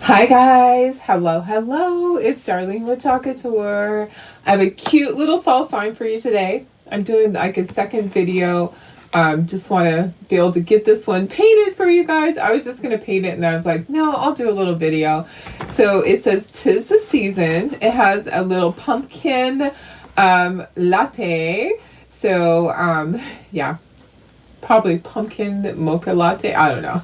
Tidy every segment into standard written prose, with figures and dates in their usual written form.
Hi guys, hello, it's Darlene with Talkator. I have a cute little fall sign for you today. I'm doing like a second video. Just want to be able to get this one painted for you guys. I was just going to paint it and I was like, no, I'll do a little video. So it says 'tis the season. It has a little pumpkin latte. So yeah, probably pumpkin mocha latte. I don't know.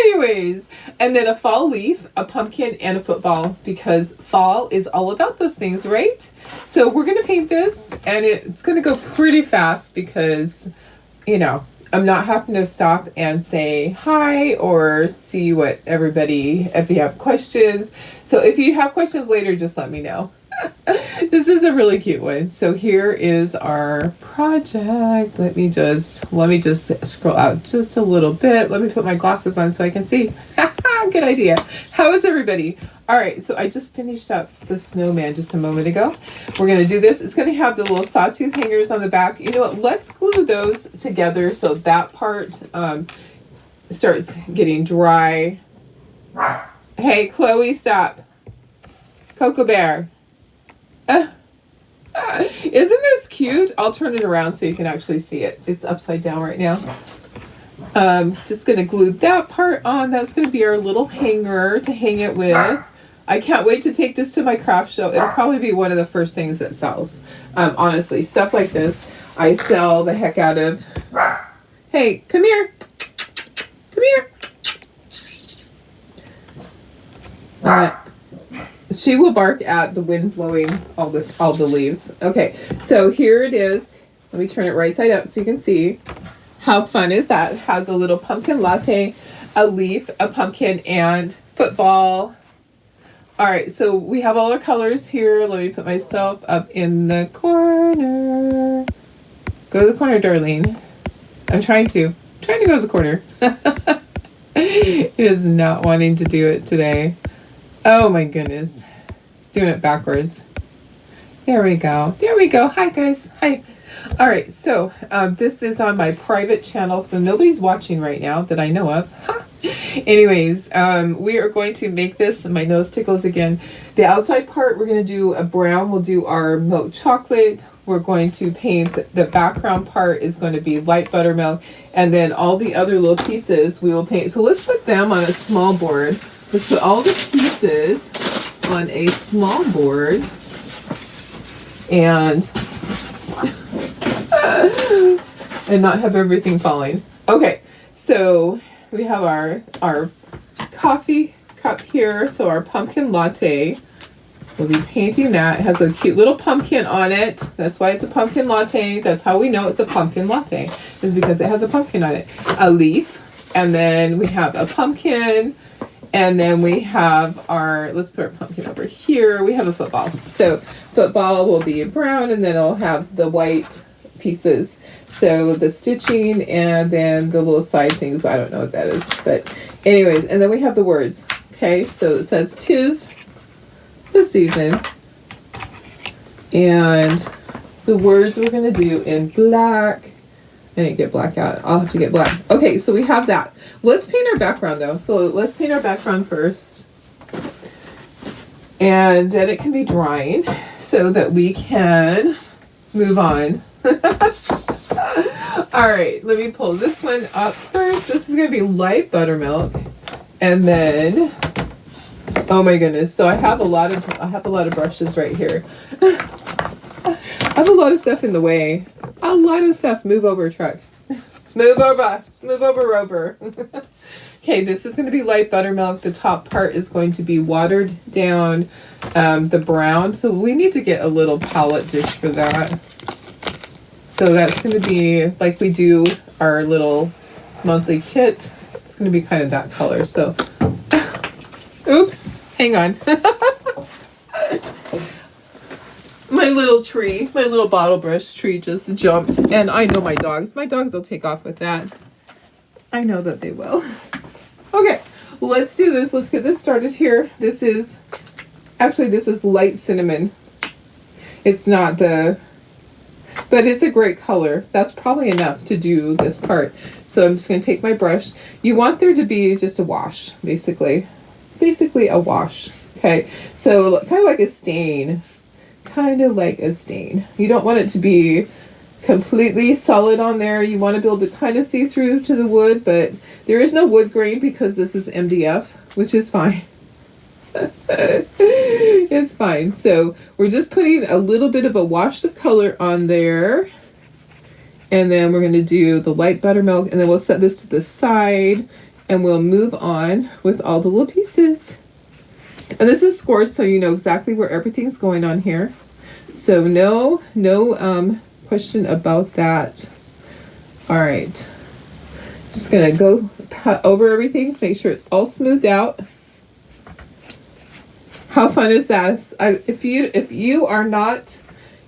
Anyways, and then a fall leaf, a pumpkin, and a football, because fall is all about those things, right? So we're going to paint this, and it's going to go pretty fast because, I'm not having to stop and say hi or see what everybody, if you have questions. So if you have questions later, just let me know. This is a really cute one. So here is our project. Let me just scroll out just a little bit. Let me put my glasses on so I can see. Good idea. How is everybody? All right, so I just finished up the snowman just a moment ago. We're going to do this. It's going to have the little sawtooth hangers on the back. You know what? Let's glue those together so that part starts getting dry. Hey, Chloe, stop. Cocoa Bear. Isn't this cute? I'll turn it around so you can actually see it. It's upside down right now. Just going to glue that part on. That's going to be our little hanger to hang it with. I can't wait to take this to my craft show. It'll probably be one of the first things that sells. Honestly, stuff like this, I sell the heck out of. Hey, come here. Come here. She will bark at the wind blowing all the leaves. Okay, so here it is. Let me turn it right side up so you can see. How fun is that? It has a little pumpkin latte, a leaf, a pumpkin, and football. All right, so we have all our colors here. Let me put myself up in the corner. Go to the corner, Darlene. I'm trying to go to the corner. He is not wanting to do it today. Oh my goodness. It's doing it backwards. There we go. There we go. Hi guys. Hi. All right. So this is on my private channel. So nobody's watching right now that I know of. Anyways, we are going to make this. My nose tickles again. The outside part, we're going to do a brown. We'll do our milk chocolate. We're going to paint the background part is going to be light buttermilk. And then all the other little pieces we will paint. So let's put them on a small board. Let's put all the pieces on a small board and not have everything falling. Okay, so we have our coffee cup here. So our pumpkin latte, we'll be painting that. It has a cute little pumpkin on it. That's why it's a pumpkin latte. That's how we know it's a pumpkin latte, is because it has a pumpkin on it. A leaf, and then we have a pumpkin. And then we have let's put our pumpkin over here. We have a football. So football will be brown, and then it'll have the white pieces. So the stitching and then the little side things. I don't know what that is. But anyways, and then we have the words. Okay, so it says 'tis the season. And the words we're going to do in black. I didn't get black out. I'll have to get black. Okay, so we have that. Let's paint our background though. So let's paint our background first. And then it can be drying so that we can move on. All right, let me pull this one up first. This is going to be light buttermilk. And then, oh my goodness. So I have a lot of brushes right here. I have a lot of stuff in the way. A lot of stuff. Move over, truck. Move over, Rover. Okay, this is going to be light buttermilk. The top part is going to be watered down, the brown. So we need to get a little palette dish for that. So that's going to be like we do our little monthly kit. It's going to be kind of that color. So, oops, hang on. My little bottle brush tree just jumped, and I know my dogs will take off with that. I know that they will. Okay, let's do this. Let's get this started here. This is light cinnamon. It's not the but it's a great color. That's probably enough to do this part. So I'm just going to take my brush. You want there to be just a wash, basically a wash. Okay, so kind of like a stain, you don't want it to be completely solid on there. You want to be able to kind of see through to the wood, but there is no wood grain because this is MDF, which is fine. It's fine. So we're just putting a little bit of a wash of color on there, and then we're going to do the light buttermilk, and then we'll set this to the side, and we'll move on with all the little pieces. And this is scored, so you know exactly where everything's going on here. So no question about that. All right, just gonna go over everything, make sure it's all smoothed out. How fun is that? If you are not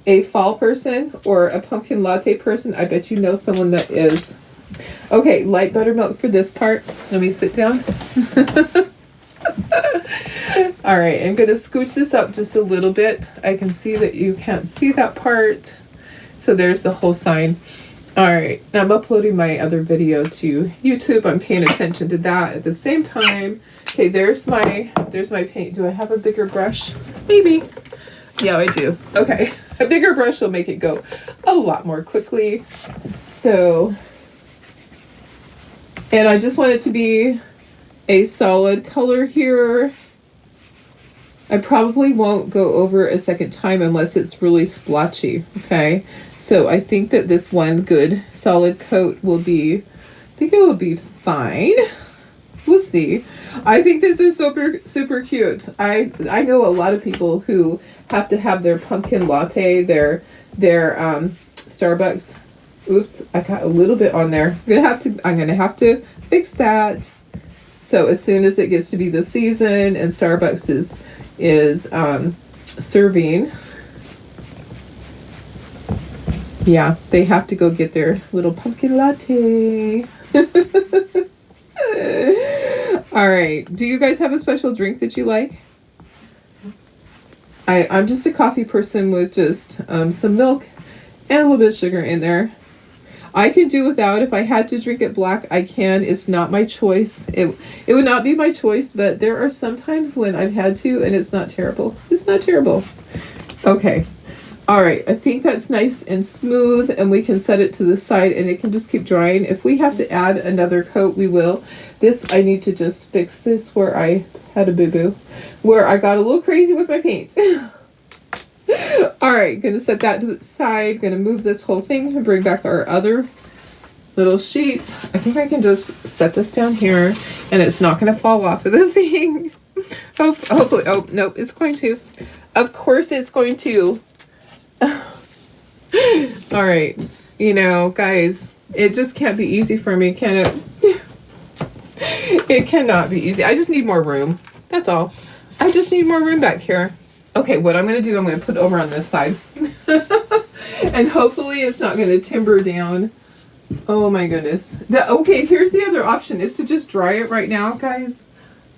a fall person or a pumpkin latte person, I bet you know someone that is. Okay, light buttermilk for this part. Let me sit down. All right, I'm going to scooch this up just a little bit. I can see that you can't see that part. So there's the whole sign. All right, now I'm uploading my other video to YouTube. I'm paying attention to that at the same time. Okay, there's my paint. Do I have a bigger brush? Maybe. Yeah, I do. Okay, a bigger brush will make it go a lot more quickly. So, and I just want it to be a solid color here. I probably won't go over a second time unless it's really splotchy, okay? So I think that this one good solid coat will be, I think it will be fine. We'll see. I think this is super cute. I know a lot of people who have to have their pumpkin latte, their Starbucks. Oops, I got a little bit on there. I'm gonna have to fix that. So as soon as it gets to be the season and Starbucks is serving, yeah, they have to go get their little pumpkin latte. All right, do you guys have a special drink that you like? I'm just a coffee person with just some milk and a little bit of sugar in there. I can do without. If I had to drink it black, I can. It's not my choice. It would not be my choice, but there are some times when I've had to, and it's not terrible. It's not terrible. Okay. All right. I think that's nice and smooth, and we can set it to the side, and it can just keep drying. If we have to add another coat, we will. This, I need to just fix this where I had a boo-boo, where I got a little crazy with my paint. All right, gonna set that to the side. Gonna move this whole thing and bring back our other little sheet. I think I can just set this down here and it's not gonna fall off of the thing. Hopefully, oh, nope, it's going to. Of course it's going to. All right, you know, guys, it just can't be easy for me, can it? It cannot be easy. I just need more room. That's all. I just need more room back here. Okay, what I'm going to do, I'm going to put it over on this side. And hopefully it's not going to timber down. Oh my goodness. Okay, here's the other option, is to just dry it right now, guys.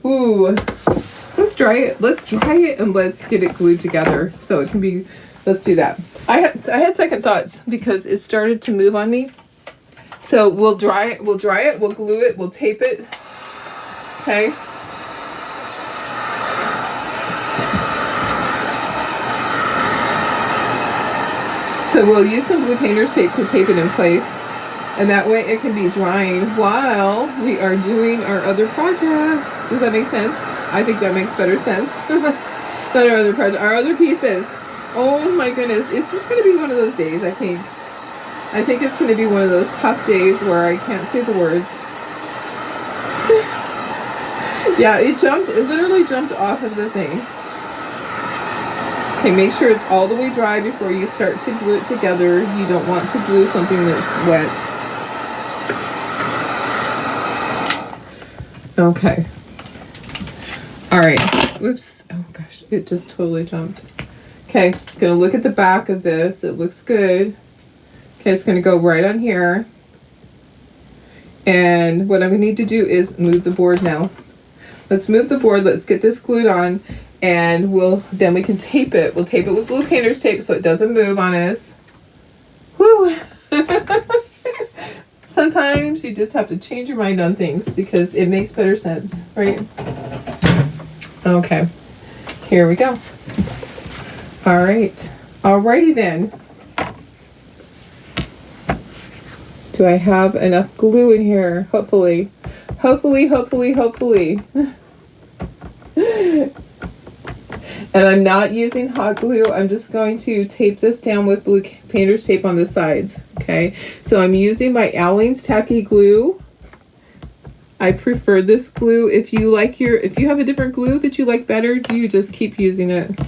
Ooh. Let's dry it. Let's dry it and let's get it glued together so it can be, let's do that. I had second thoughts because it started to move on me. So we'll dry it, we'll glue it, we'll tape it. Okay. So we'll use some blue painter's tape to tape it in place, and that way it can be drying while we are doing our other project. Does that make sense? I think that makes better sense. Not our other project, our other pieces. Oh my goodness, it's just going to be one of those days, I think. I think it's going to be one of those tough days where I can't say the words. Yeah, it literally jumped off of the thing. Okay, make sure it's all the way dry before you start to glue it together. You don't want to glue something that's wet. Okay. All right. Whoops. Oh gosh, it just totally jumped. Okay, gonna look at the back of this. It looks good. Okay, it's gonna go right on here. And what I'm gonna need to do is move the board now. Let's move the board. Let's get this glued on. And then we can tape it. We'll tape it with blue painter's tape so it doesn't move on us. Woo! Sometimes you just have to change your mind on things because it makes better sense, right? Okay, here we go. All right, alrighty then. Do I have enough glue in here? Hopefully. Hopefully. And I'm not using hot glue. I'm just going to tape this down with blue painter's tape on the sides. Okay, so I'm using my Aleene's Tacky Glue. I prefer this glue. If you have a different glue that you like better, you just keep using it.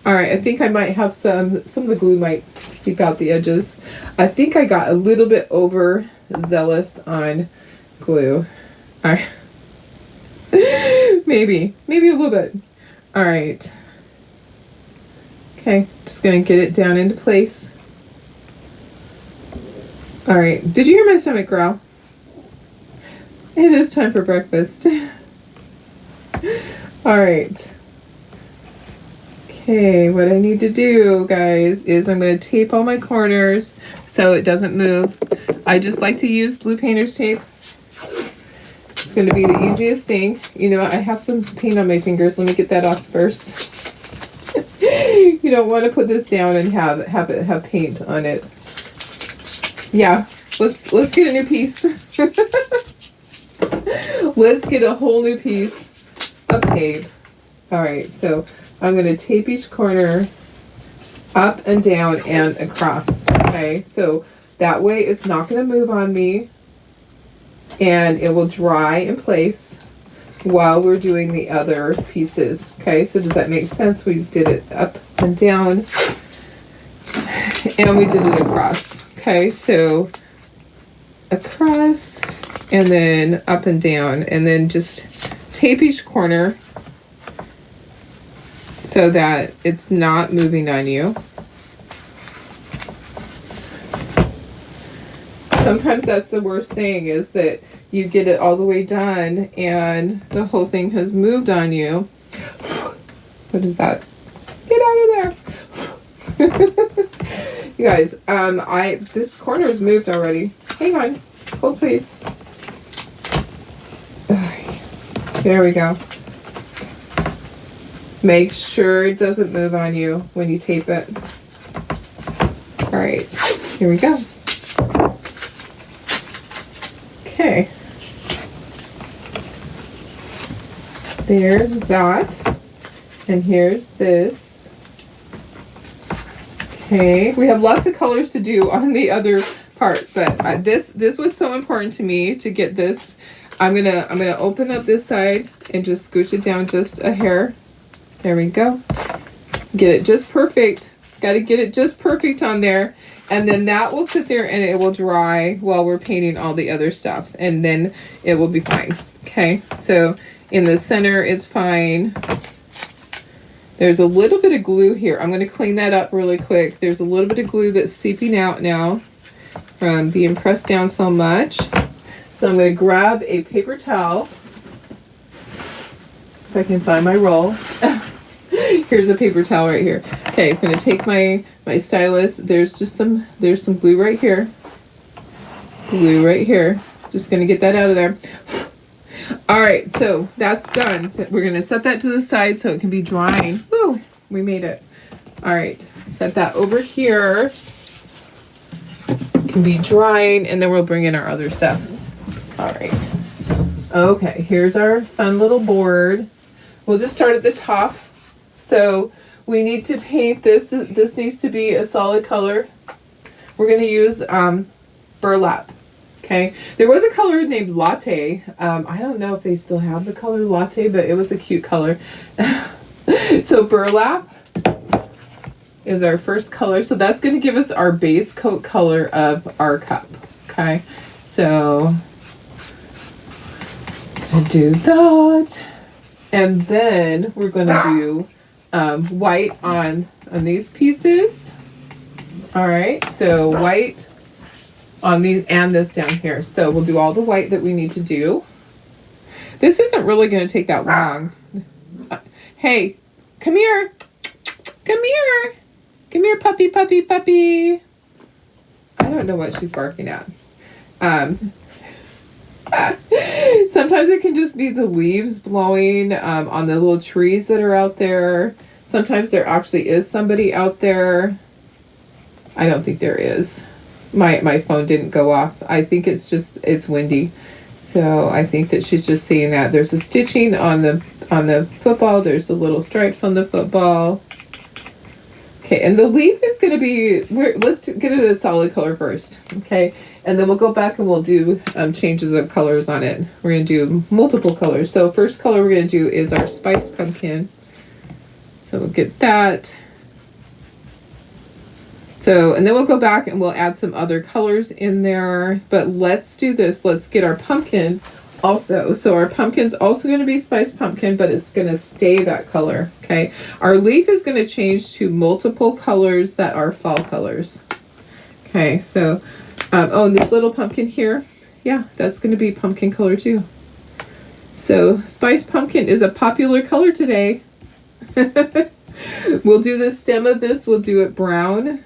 All right, I think I might have some of the glue might seep out the edges. I think I got a little bit overzealous on glue. All right. maybe a little bit. All right. Okay, just gonna get it down into place. All right, did you hear my stomach growl? It is time for breakfast. All right. Okay, what I need to do, guys, is I'm going to tape all my corners so it doesn't move. I just like to use blue painter's tape. It's going to be the easiest thing. You know, I have some paint on my fingers. Let me get that off first. You don't want to put this down and have paint on it. Yeah, let's get a new piece. Let's get a whole new piece of tape. All right, so I'm going to tape each corner up and down and across. Okay, so that way it's not going to move on me and it will dry in place while we're doing the other pieces. Okay, so does that make sense? We did it up and down and we did it across. Okay, so across and then up and down, and then just tape each corner so that it's not moving on you. Sometimes that's the worst thing, is that you get it all the way done and the whole thing has moved on you. What is that? Get out of there. You guys, this corner is moved already. Hang on, hold please. There we go. Make sure it doesn't move on you when you tape it. All right, here we go. Okay. There's that. And here's this. Okay, we have lots of colors to do on the other part, but this was so important to me to get this. I'm gonna open up this side and just scooch it down just a hair. There we go. Get it just perfect. Got to get it just perfect on there, and then that will sit there and it will dry while we're painting all the other stuff, and then it will be fine. Okay, so in the center it's fine. There's a little bit of glue here. I'm going to clean that up really quick. There's a little bit of glue that's seeping out now from being pressed down so much. So I'm going to grab a paper towel, if I can find my roll. Here's a paper towel right here. Okay, I'm going to take my stylus. There's some glue right here. Glue right here. Just going to get that out of there. All right, so that's done. We're going to set that to the side so it can be drying. Woo, we made it. All right, set that over here. It can be drying, and then we'll bring in our other stuff. All right. Okay, here's our fun little board. We'll just start at the top. So we need to paint this. This needs to be a solid color. We're going to use burlap. Okay, there was a color named Latte. I don't know if they still have the color Latte, but it was a cute color. So burlap is our first color. So that's going to give us our base coat color of our cup. Okay, so we'll do that. And then we're going to do white on these pieces. All right, so white on these and this down here. So we'll do all the white that we need to do. This isn't really going to take that long. Hey, come here. Come here. Come here, puppy, puppy, puppy. don't know what she's barking at. Sometimes it can just be the leaves blowing on the little trees that are out there. Sometimes there actually is somebody out there. I don't think there is. My phone didn't go off. I think it's windy. So I think that she's just seeing that. There's a stitching on the football. There's the little stripes on the football. Okay, and the leaf is going to be, let's get it a solid color first, okay? And then we'll go back and we'll do changes of colors on it. We're going to do multiple colors. So first color we're going to do is our spice pumpkin. So we'll get that. So, and then we'll go back and we'll add some other colors in there. But let's do this. Let's get our pumpkin also. So our pumpkin's also going to be spice pumpkin, but it's going to stay that color, okay? Our leaf is going to change to multiple colors that are fall colors. Okay, so, oh, and this little pumpkin here, yeah, that's going to be pumpkin color too. So spice pumpkin is a popular color today. We'll do the stem of this, we'll do it brown.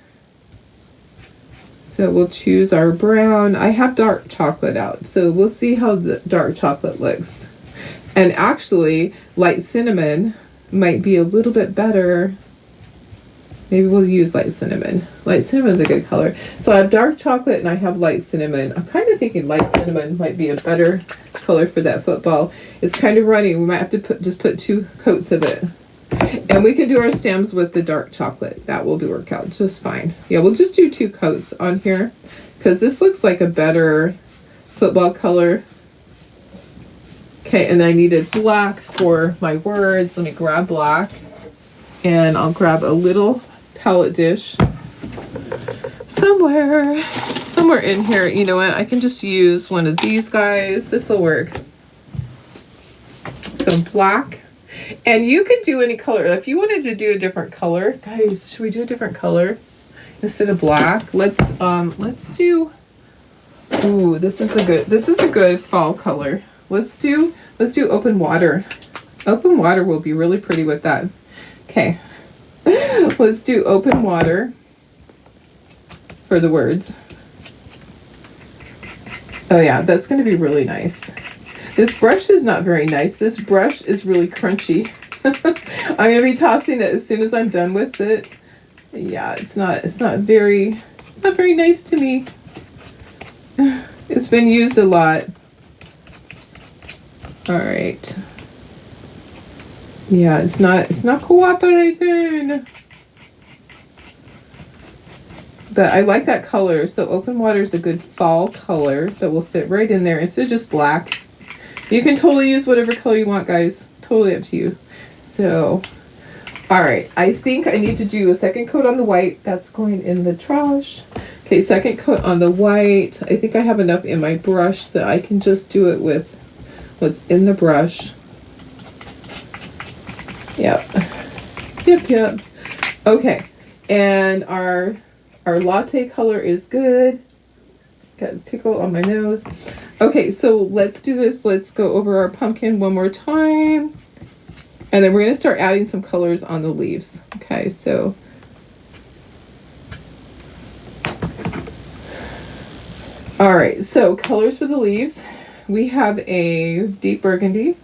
So we'll choose our brown. I have dark chocolate out, so we'll see how the dark chocolate looks. And actually, light cinnamon might be a little bit better. Maybe we'll use light cinnamon. Light cinnamon is a good color. So I have dark chocolate and I have light cinnamon. I'm kind of thinking light cinnamon might be a better color for that football. It's kind of runny. We might have to just put 2 coats of it. And we can do our stems with the dark chocolate. That will work out just fine. Yeah, we'll just do 2 coats on here because this looks like a better football color. Okay, and I needed black for my words. Let me grab black. And I'll grab a little palette dish somewhere in here. You know what? I can just use one of these guys. This will work. So black. And you could do any color. If you wanted to do a different color, guys, should we do a different color instead of black? Let's do. Ooh, this is a good fall color. Let's do open water. Open water will be really pretty with that. Okay. Let's do open water for the words. Oh yeah, that's going to be really nice. This brush is not very nice. This brush is really crunchy. I'm going to be tossing it as soon as I'm done with it. Yeah, it's not very nice to me. It's been used a lot. All right. Yeah, it's not cooperating. But I like that color. So open water is a good fall color that will fit right in there instead of just black. You can totally use whatever color you want, guys. Totally up to you. So, all right. I think I need to do a second coat on the white. That's going in the trash. Okay, second coat on the white. I think I have enough in my brush that I can just do it with what's in the brush. Yep. Okay, and our latte color is good. Got a tickle on my nose. Okay, so let's do this. Let's go over our pumpkin one more time. And then we're going to start adding some colors on the leaves. Okay, so. All right, so colors for the leaves. We have a deep burgundy.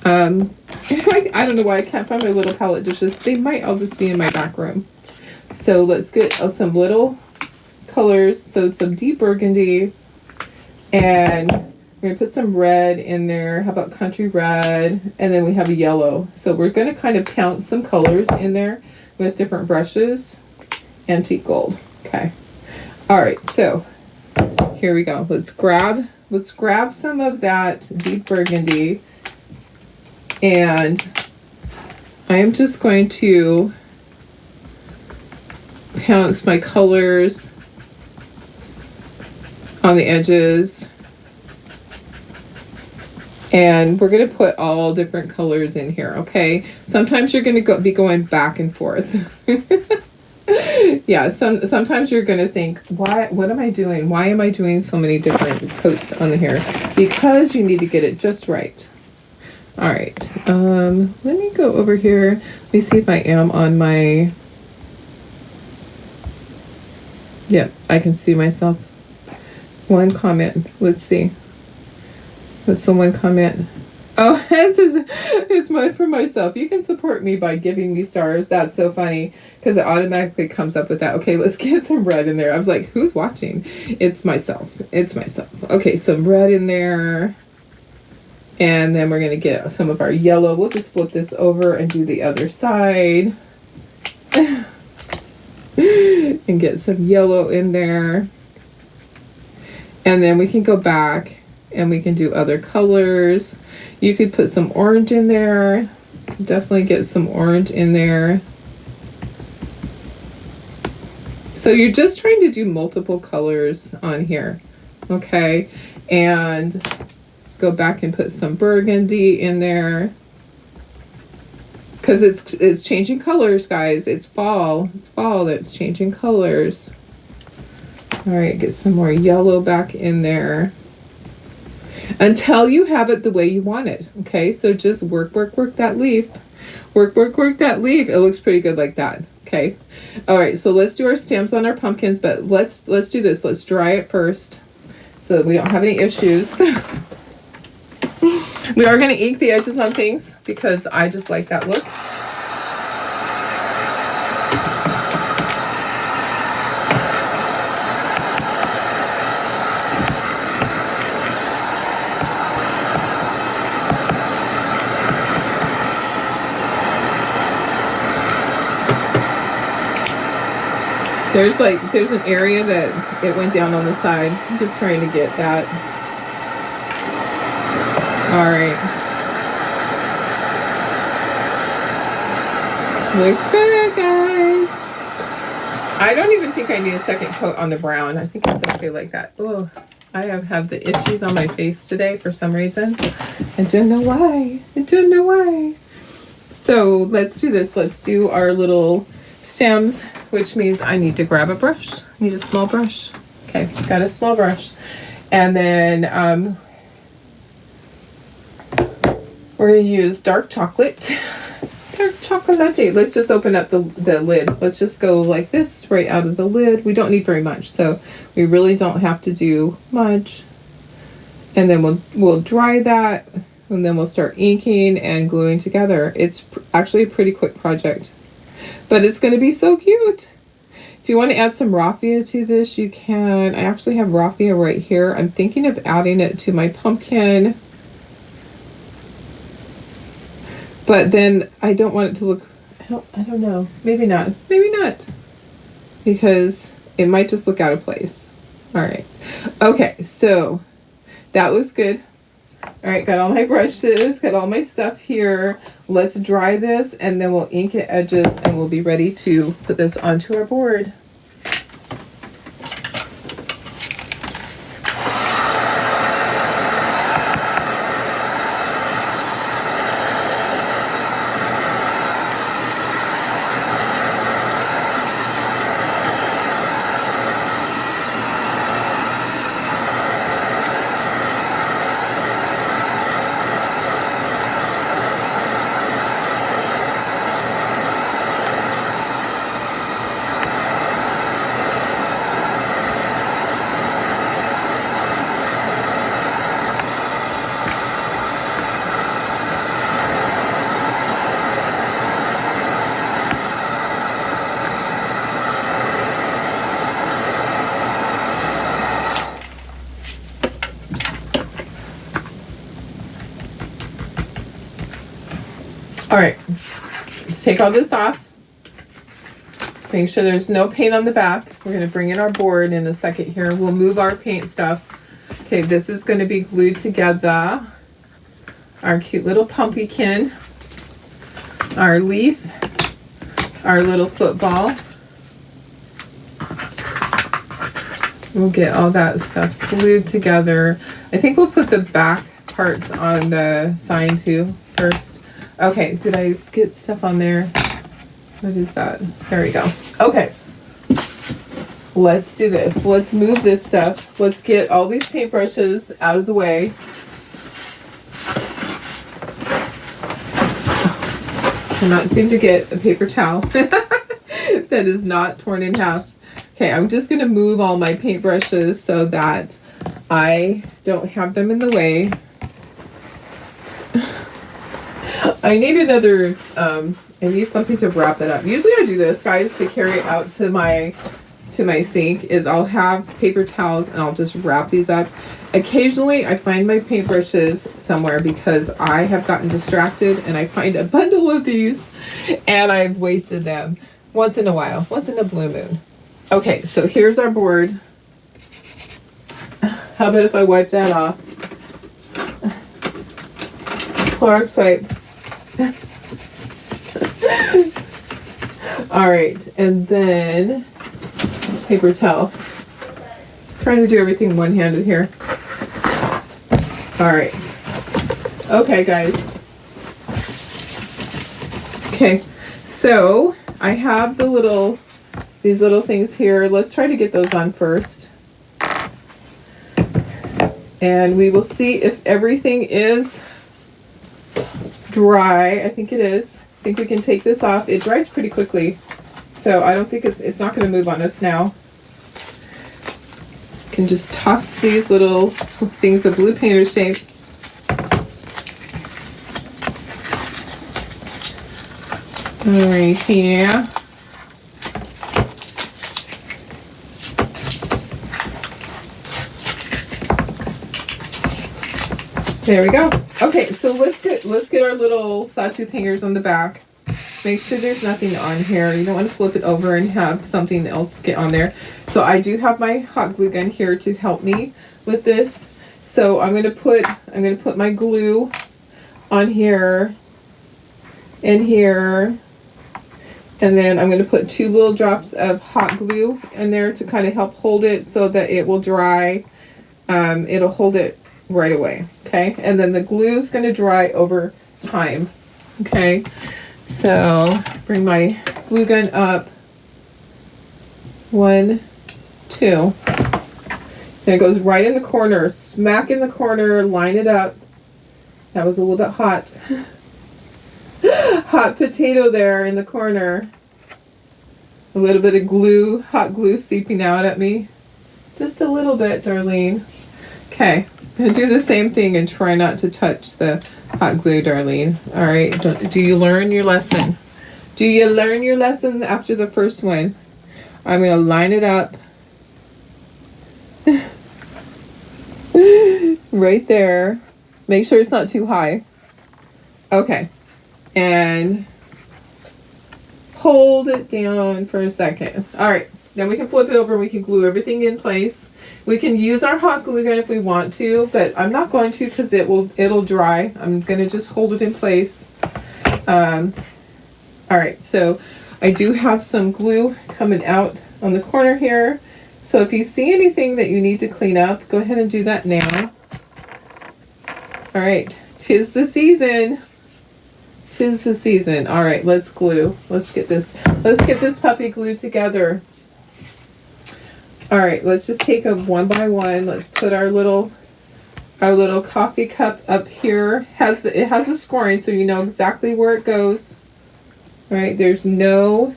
I don't know why I can't find my little palette dishes. They might all just be in my back room. So let's get some little colors. So some deep burgundy. And we're going to put some red in there. How about country red? And then we have a yellow. So we're going to kind of count some colors in there with different brushes. Antique gold. Okay. All right. So here we go. Let's grab some of that deep burgundy. And I am just going to pounce my colors on the edges. And we're going to put all different colors in here, okay? Sometimes you're going to be going back and forth. Yeah, sometimes you're going to think, what am I doing? Why am I doing so many different coats on the hair? Because you need to get it just right. All right, let me go over here. Let me see if I am on my... Yep, I can see myself. One comment. Let's see. What's the one comment? Oh, this is it's mine for myself. You can support me by giving me stars. That's so funny because it automatically comes up with that. Okay, let's get some red in there. I was like, who's watching? It's myself. It's myself. Okay, some red in there. And then we're going to get some of our yellow. We'll just flip this over and do the other side. And get some yellow in there. And then we can go back and we can do other colors. You could put some orange in there. Definitely get some orange in there. So you're just trying to do multiple colors on here. Okay. And go back and put some burgundy in there. Because it's changing colors, guys. It's fall. It's fall that's changing colors. All right, get some more yellow back in there. Until you have it the way you want it. Okay, so just work that leaf. Work that leaf. It looks pretty good like that. Okay. All right, so let's do our stems on our pumpkins, but let's do this. Let's dry it first so that we don't have any issues. We are going to ink the edges on things because I just like that look. There's an area that it went down on the side. I'm just trying to get that. All right. Looks good, guys. I don't even think I need a second coat on the brown. I think it's okay like that. Oh, I have the itchies on my face today for some reason. I don't know why. I don't know why. So let's do this. Let's do our little stems, which means I need to grab a brush. I need a small brush. Okay, got a small brush. And then we're going to use dark chocolate. Dark chocolate. Let's just open up the lid. Let's just go like this right out of the lid. We don't need very much, so we really don't have to do much. And then we'll dry that, and then we'll start inking and gluing together. It's actually a pretty quick project, but it's going to be so cute. If you want to add some raffia to this, you can. I actually have raffia right here. I'm thinking of adding it to my pumpkin. But then I don't want it to look, I don't know. Maybe not. Maybe not. Because it might just look out of place. All right. Okay, so that looks good. All right, got all my brushes, got all my stuff here. Let's dry this, and then we'll ink the edges, and we'll be ready to put this onto our board. All right, let's take all this off. Make sure there's no paint on the back. We're going to bring in our board in a second here. We'll move our paint stuff. Okay, this is going to be glued together. Our cute little pumpkin, our leaf, our little football. We'll get all that stuff glued together. I think we'll put the back parts on the sign too first. Okay, did I get stuff on there? What is that? There we go. Okay. Let's do this. Let's move this stuff. Let's get all these paintbrushes out of the way. Cannot seem to get a paper towel that is not torn in half. Okay, I'm just gonna move all my paintbrushes so that I don't have them in the way. I need another, I need something to wrap that up. Usually I do this, guys, to carry it out to my sink, is I'll have paper towels and I'll just wrap these up. Occasionally I find my paintbrushes somewhere because I have gotten distracted and I find a bundle of these and I've wasted them once in a while, once in a blue moon. Okay, so here's our board. How about if I wipe that off? Clorox wipe. All right, and then paper towel. Trying to do everything one-handed here. All right. Okay, guys. Okay, so I have these little things here. Let's try to get those on first. And we will see if everything is dry. I think it is. I think we can take this off. It dries pretty quickly, so I don't think it's not going to move on us now. Can just toss these little things of blue painter's tape. All right, yeah. There we go. Okay, so let's get our little sawtooth hangers on the back. Make sure there's nothing on here. You don't want to flip it over and have something else get on there. So I do have my hot glue gun here to help me with this. So I'm gonna put my glue on here and here, and then I'm gonna put 2 little drops of hot glue in there to kind of help hold it so that it will dry. It'll hold it right away. Okay, and then the glue is going to dry over time. Okay, so bring my glue gun up. 1, 2. And it goes right in the corner, smack in the corner, line it up. That was a little bit hot. Hot potato there in the corner. A little bit of glue, hot glue seeping out at me. Just a little bit, Darlene. Okay. I'm going to do the same thing and try not to touch the hot glue, Darlene. All right. Do you learn your lesson? Do you learn your lesson after the first one? I'm going to line it up. Right there. Make sure it's not too high. Okay. And hold it down for a second. All right. Then we can flip it over and we can glue everything in place. We can use our hot glue gun if we want to, but I'm not going to because it'll dry. I'm going to just hold it in place. All right, so I do have some glue coming out on the corner here. So if you see anything that you need to clean up, go ahead and do that now. All right, 'tis the season. 'Tis the season. All right, let's glue. Let's get this puppy glued together. All right, let's just take them one by one. Let's put our little coffee cup up here. It has a scoring, so you know exactly where it goes. All right, there's no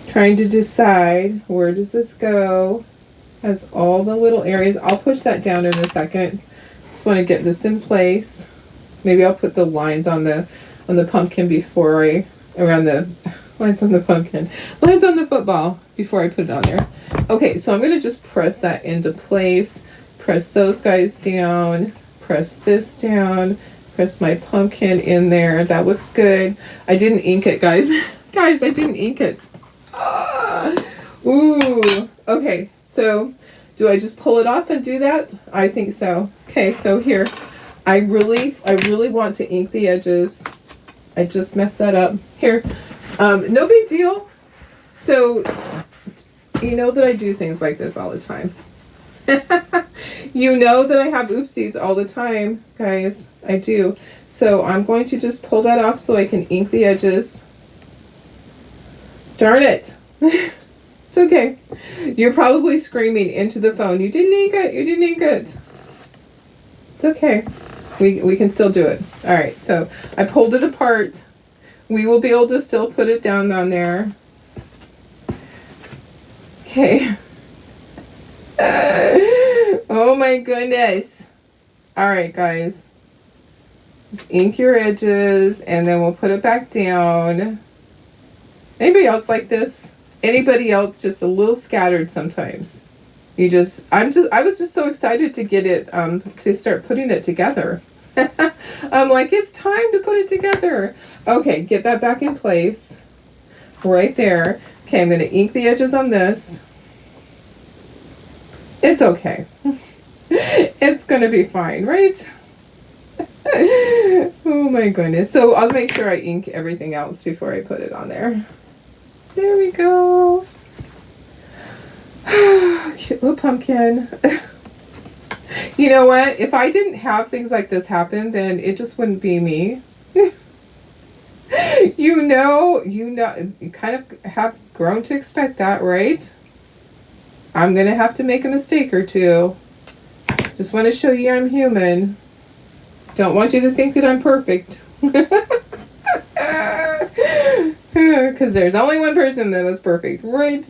trying to decide where does this go. Has all the little areas. I'll push that down in a second. Just want to get this in place. Maybe I'll put the lines on the pumpkin before around the lines on the pumpkin. Lines on the football before I put it on there. Okay, so I'm going to just press that into place. Press those guys down. Press this down. Press my pumpkin in there. That looks good. I didn't ink it, guys. Guys, I didn't ink it. Ah. Ooh. Okay, so do I just pull it off and do that? I think so. Okay, so here. I really want to ink the edges. I just messed that up. Here. No big deal. So, you know that I do things like this all the time. You know that I have oopsies all the time, guys. I do. So I'm going to just pull that off so I can ink the edges. Darn it. It's okay. You're probably screaming into the phone. You didn't ink it. You didn't ink it. It's okay. We can still do it. All right. So I pulled it apart. We will be able to still put it down on there. Okay. Oh my goodness. All right, guys. Just ink your edges and then we'll put it back down. Anybody else like this? Anybody else just a little scattered sometimes? I was just so excited to get it, to start putting it together. I'm like, it's time to put it together. Okay, get that back in place. Right there. Okay, I'm going to ink the edges on this. It's okay. It's going to be fine, right? Oh my goodness. So I'll make sure I ink everything else before I put it on there. There we go. Cute little pumpkin. You know what? If I didn't have things like this happen, then it just wouldn't be me. You kind of have grown to expect that, right? I'm going to have to make a mistake or two. Just want to show you I'm human. Don't want you to think that I'm perfect. Because there's only one person that was perfect, right?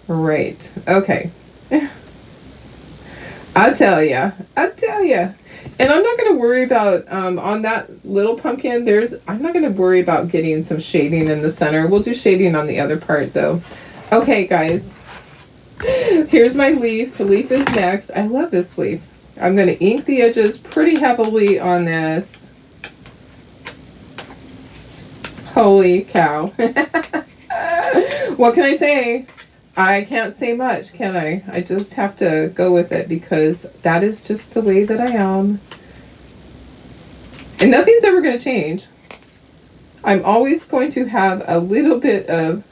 Right. Okay. I'll tell ya. And I'm not going to worry about, on that little pumpkin, I'm not going to worry about getting some shading in the center. We'll do shading on the other part, though. Okay, guys. Here's my leaf. The leaf is next. I love this leaf. I'm going to ink the edges pretty heavily on this. Holy cow. What can I say? I can't say much, can I? I just have to go with it because that is just the way that I am. And nothing's ever going to change. I'm always going to have a little bit of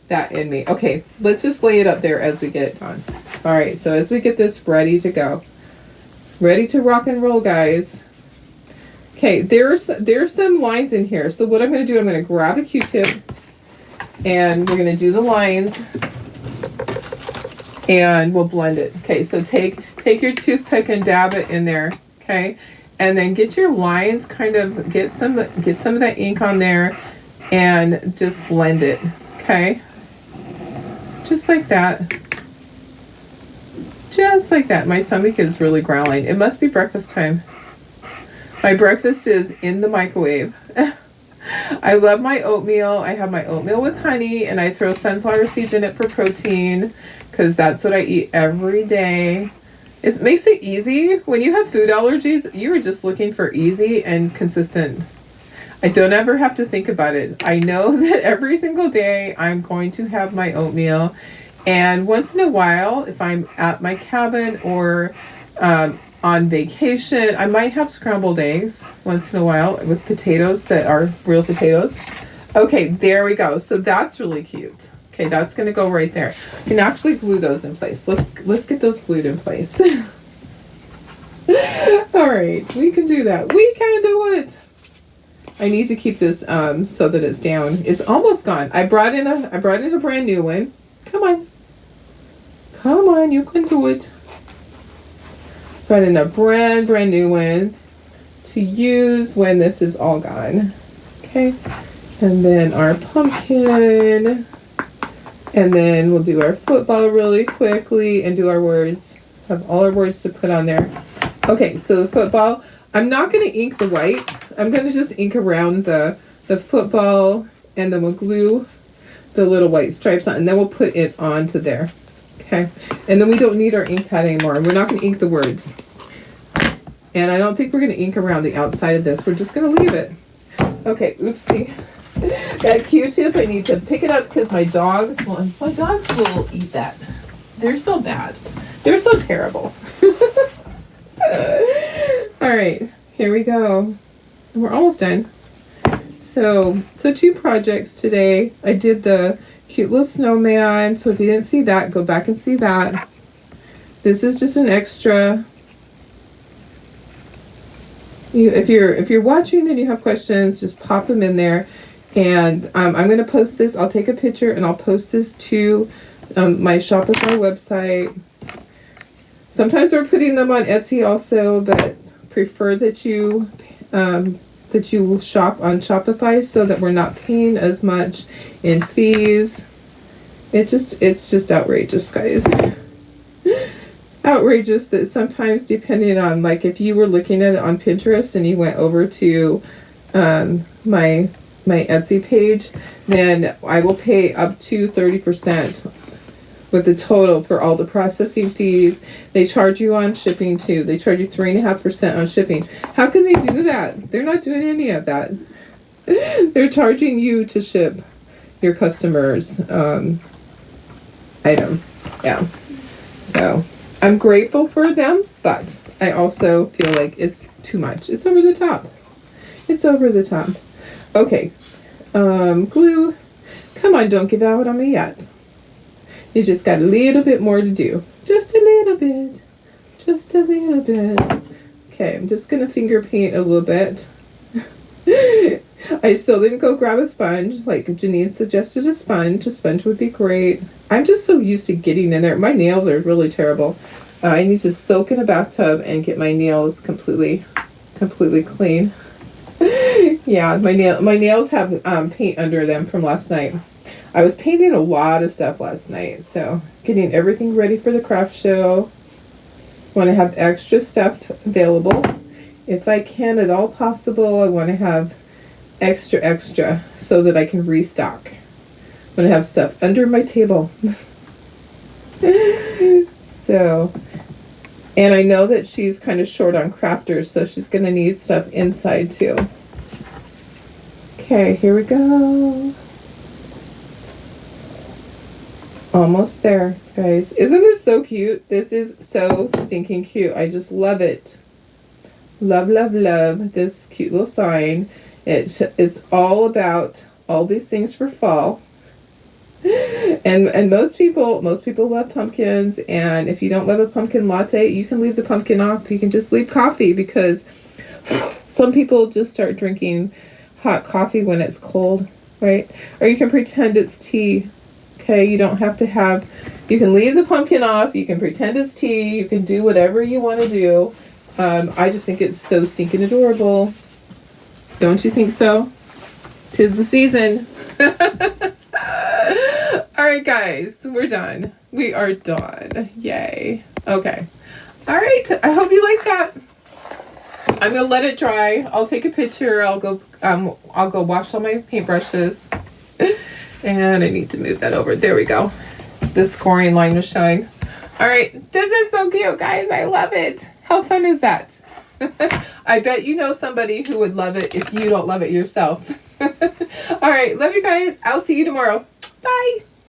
that in me. Okay, let's just lay it up there as we get it done. All right, so as we get this ready to go. Ready to rock and roll, guys. Okay, there's some lines in here. So what I'm going to do, I'm going to grab a Q-tip and we're going to do the lines and we'll blend it. Okay, so take your toothpick and dab it in there, okay? And then get your lines, kind of get some of that ink on there and just blend it, okay? Just like that. Just like that. My stomach is really growling. It must be breakfast time. My breakfast is in the microwave. I love my oatmeal. I have my oatmeal with honey and I throw sunflower seeds in it for protein because that's what I eat every day. It makes it easy. When you have food allergies, you're just looking for easy and consistent. I don't ever have to think about it. I know that every single day I'm going to have my oatmeal. And once in a while, if I'm at my cabin or on vacation, I might have scrambled eggs once in a while with potatoes that are real potatoes. Okay, there we go. So that's really cute. Okay, that's going to go right there. You can actually glue those in place. Let's get those glued in place. All right, we can do that. We can do it. I need to keep this so that it's down. It's almost gone. I brought in a brand new one. Come on. Come on, you can do it. Brought in a brand new one to use when this is all gone. Okay. And then our pumpkin. And then we'll do our football really quickly and do our words. Have all our words to put on there. Okay, so the football. I'm not going to ink the white. I'm going to just ink around the football and then we'll glue the little white stripes on and then we'll put it onto there. Okay, and then we don't need our ink pad anymore. We're not going to ink the words. And I don't think we're going to ink around the outside of this. We're just going to leave it. Okay, oopsie. That Q-tip, I need to pick it up because my dogs will eat that. They're so bad. They're so terrible. All right, here we go. We're almost done. So 2 projects today. I did the cute little snowman. So if you didn't see that, go back and see that. This is just an extra. If you're watching and you have questions, just pop them in there. And I'm going to post this. I'll take a picture and I'll post this to my Shopify website. Sometimes we're putting them on Etsy also, but prefer that you shop on Shopify so that we're not paying as much in fees It's just outrageous, guys. Outrageous that sometimes, depending on, like, if you were looking at it on Pinterest and you went over to my Etsy page, then I will pay up to 30% with the total for all the processing fees. They charge you on shipping too. They charge you 3.5% on shipping. How can they do that? They're not doing any of that. They're charging you to ship your customers' item. Yeah. So I'm grateful for them, but I also feel like it's too much. It's over the top. It's over the top. Okay. Glue. Come on, don't give out on me yet. You just got a little bit more to do. Just a little bit. Just a little bit. Okay, I'm just going to finger paint a little bit. I still didn't go grab a sponge. Like Janine suggested a sponge. A sponge would be great. I'm just so used to getting in there. My nails are really terrible. I need to soak in a bathtub and get my nails completely clean. Yeah, my nails have paint under them from last night. I was painting a lot of stuff last night, so getting everything ready for the craft show. Want to have extra stuff available. If I can at all possible, I want to have extra so that I can restock. I'm going to have stuff under my table. So, and I know that she's kind of short on crafters, so she's going to need stuff inside too. Okay, here we go. Almost there, guys. Isn't this so cute? This is so stinking cute. I just love it. Love this cute little sign. It's all about all these things for fall. And most people love pumpkins, and if you don't love a pumpkin latte, you can leave the pumpkin off. You can just leave coffee, because some people just start drinking hot coffee when it's cold, right? Or you can pretend it's tea. Okay, you don't have to have, you can leave the pumpkin off, you can pretend it's tea, you can do whatever you want to do. I just think it's so stinking adorable. Don't you think so? 'Tis the season. Alright guys, we're done. We are done. Yay. Okay. Alright, I hope you like that. I'm gonna let it dry. I'll take a picture. I'll go wash all my paintbrushes. And I need to move that over. There we go. The scoring line was showing. All right. This is so cute, guys. I love it. How fun is that? I bet you know somebody who would love it if you don't love it yourself. All right. Love you guys. I'll see you tomorrow. Bye.